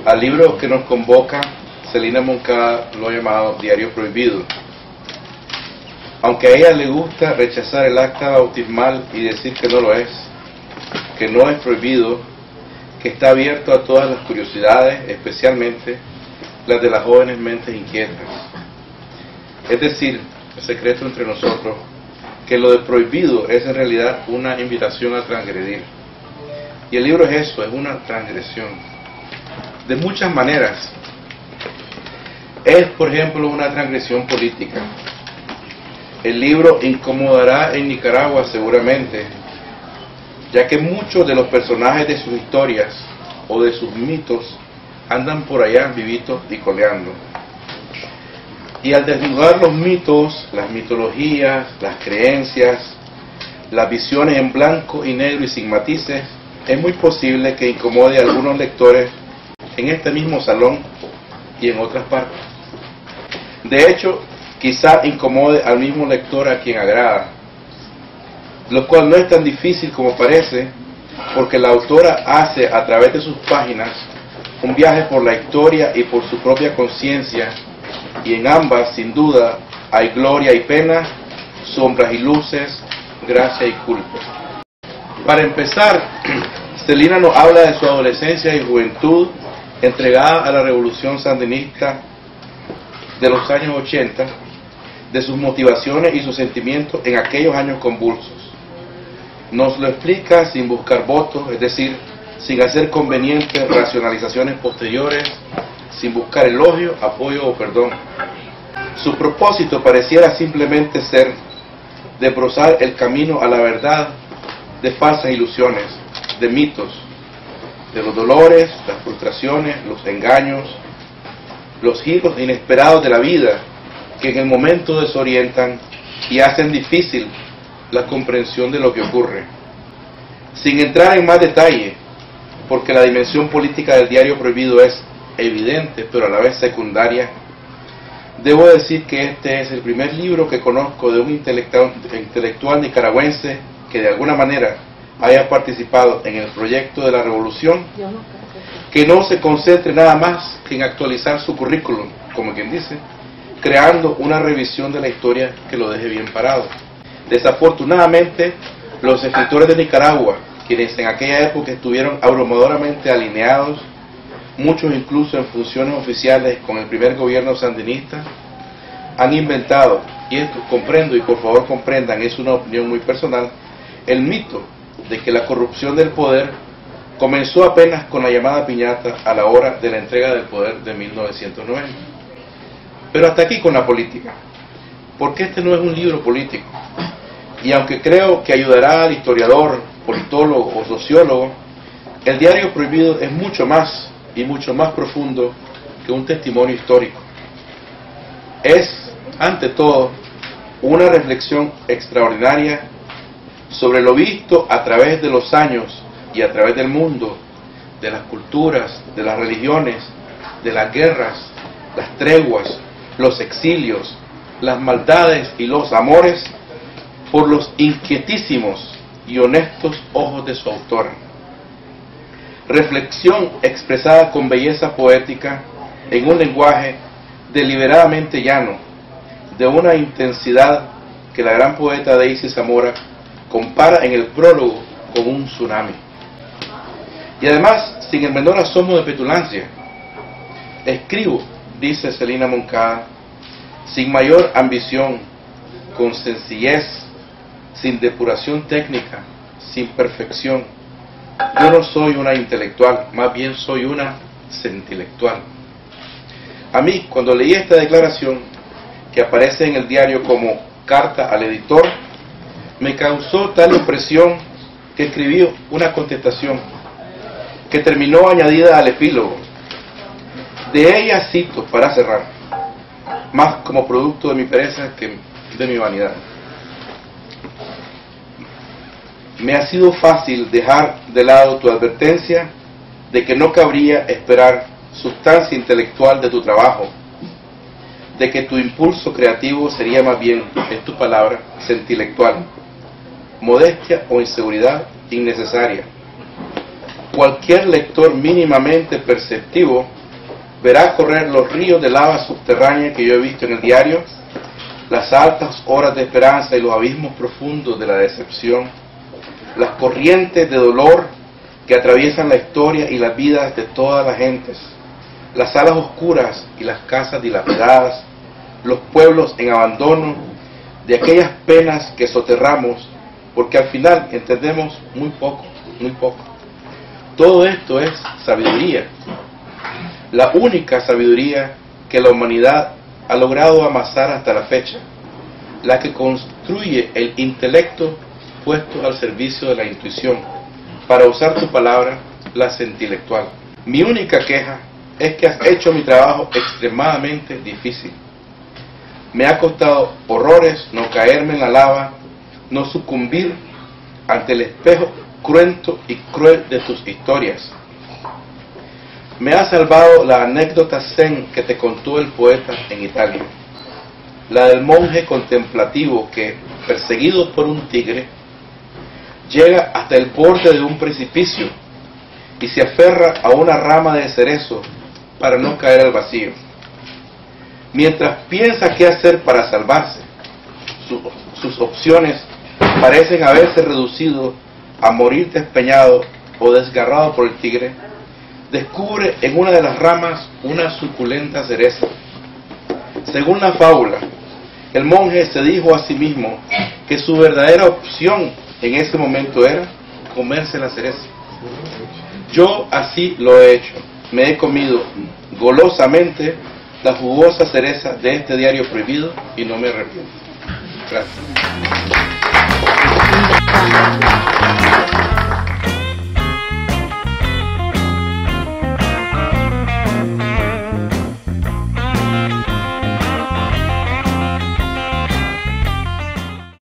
Al libro que nos convoca, Celina Moncada lo ha llamado Diario Prohibido. Aunque a ella le gusta rechazar el acta bautismal y decir que no lo es, que no es prohibido, que está abierto a todas las curiosidades, especialmente las de las jóvenes mentes inquietas. Es decir, el secreto entre nosotros, que lo de prohibido es en realidad una invitación a transgredir. Y el libro es eso, es una transgresión. De muchas maneras. Es, por ejemplo, una transgresión política. El libro incomodará en Nicaragua seguramente, ya que muchos de los personajes de sus historias o de sus mitos andan por allá vivitos y coleando. Y al desnudar los mitos, las mitologías, las creencias, las visiones en blanco y negro y sin matices, es muy posible que incomode a algunos lectores en este mismo salón y en otras partes. De hecho, quizá incomode al mismo lector a quien agrada, lo cual no es tan difícil como parece, porque la autora hace a través de sus páginas un viaje por la historia y por su propia conciencia, y en ambas, sin duda, hay gloria y pena, sombras y luces, gracia y culpa. Para empezar, Celina nos habla de su adolescencia y juventud entregada a la revolución sandinista de los años 80, de sus motivaciones y sus sentimientos en aquellos años convulsos. Nos lo explica sin buscar votos, es decir, sin hacer convenientes racionalizaciones posteriores, sin buscar elogio, apoyo o perdón. Su propósito pareciera simplemente ser desbrozar el camino a la verdad de falsas ilusiones, de mitos, de los dolores, las frustraciones, los engaños, los giros inesperados de la vida que en el momento desorientan y hacen difícil la comprensión de lo que ocurre. Sin entrar en más detalle, porque la dimensión política del Diario Prohibido es evidente, pero a la vez secundaria, debo decir que este es el primer libro que conozco de un intelectual nicaragüense que de alguna manera haya participado en el proyecto de la revolución, que no se concentre nada más que en actualizar su currículum, como quien dice, creando una revisión de la historia que lo deje bien parado. Desafortunadamente, los escritores de Nicaragua, quienes en aquella época estuvieron abrumadoramente alineados, muchos incluso en funciones oficiales con el primer gobierno sandinista, han inventado, y esto comprendo y por favor comprendan, es una opinión muy personal, el mito de que la corrupción del poder comenzó apenas con la llamada piñata a la hora de la entrega del poder de 1990. Pero hasta aquí con la política, porque este no es un libro político, y aunque creo que ayudará al historiador, politólogo o sociólogo, el Diario Prohibido es mucho más y mucho más profundo que un testimonio histórico. Es, ante todo, una reflexión extraordinaria sobre lo visto a través de los años y a través del mundo, de las culturas, de las religiones, de las guerras, las treguas, los exilios, las maldades y los amores, por los inquietísimos y honestos ojos de su autor. Reflexión expresada con belleza poética en un lenguaje deliberadamente llano, de una intensidad que la gran poeta Daisy Zamora compara en el prólogo con un tsunami. Y además, sin el menor asomo de petulancia. Escribo, dice Celina Moncada, sin mayor ambición, con sencillez, sin depuración técnica, sin perfección. Yo no soy una intelectual, más bien soy una sentilectual. A mí, cuando leí esta declaración, que aparece en el diario como carta al editor, me causó tal impresión que escribí una contestación, que terminó añadida al epílogo. De ella cito, para cerrar, más como producto de mi pereza que de mi vanidad. Me ha sido fácil dejar de lado tu advertencia de que no cabría esperar sustancia intelectual de tu trabajo, de que tu impulso creativo sería más bien, es tu palabra, sentilectual, modestia o inseguridad innecesaria. cualquier lector mínimamente perceptivo verá correr los ríos de lava subterránea que yo he visto en el diario, las altas horas de esperanza y los abismos profundos de la decepción, las corrientes de dolor que atraviesan la historia y las vidas de todas las gentes, las salas oscuras y las casas dilapidadas, los pueblos en abandono, de aquellas penas que soterramos, porque al final entendemos muy poco, muy poco. Todo esto es sabiduría, la única sabiduría que la humanidad ha logrado amasar hasta la fecha, la que construye el intelecto puesto al servicio de la intuición, para usar tu palabra, la sentilectual. Mi única queja es que has hecho mi trabajo extremadamente difícil. Me ha costado horrores no caerme en la lava, no sucumbir ante el espejo cruento y cruel de tus historias. Me ha salvado la anécdota zen que te contó el poeta en Italia, la del monje contemplativo que, perseguido por un tigre, llega hasta el borde de un precipicio y se aferra a una rama de cerezo para no caer al vacío. Mientras piensa qué hacer para salvarse, sus opciones parecen haberse reducido a morir despeñado o desgarrado por el tigre. Descubre en una de las ramas una suculenta cereza. Según la fábula, el monje se dijo a sí mismo que su verdadera opción en ese momento era comerse la cereza. Yo así lo he hecho. Me he comido golosamente la jugosa cereza de este diario prohibido y no me arrepiento. Gracias.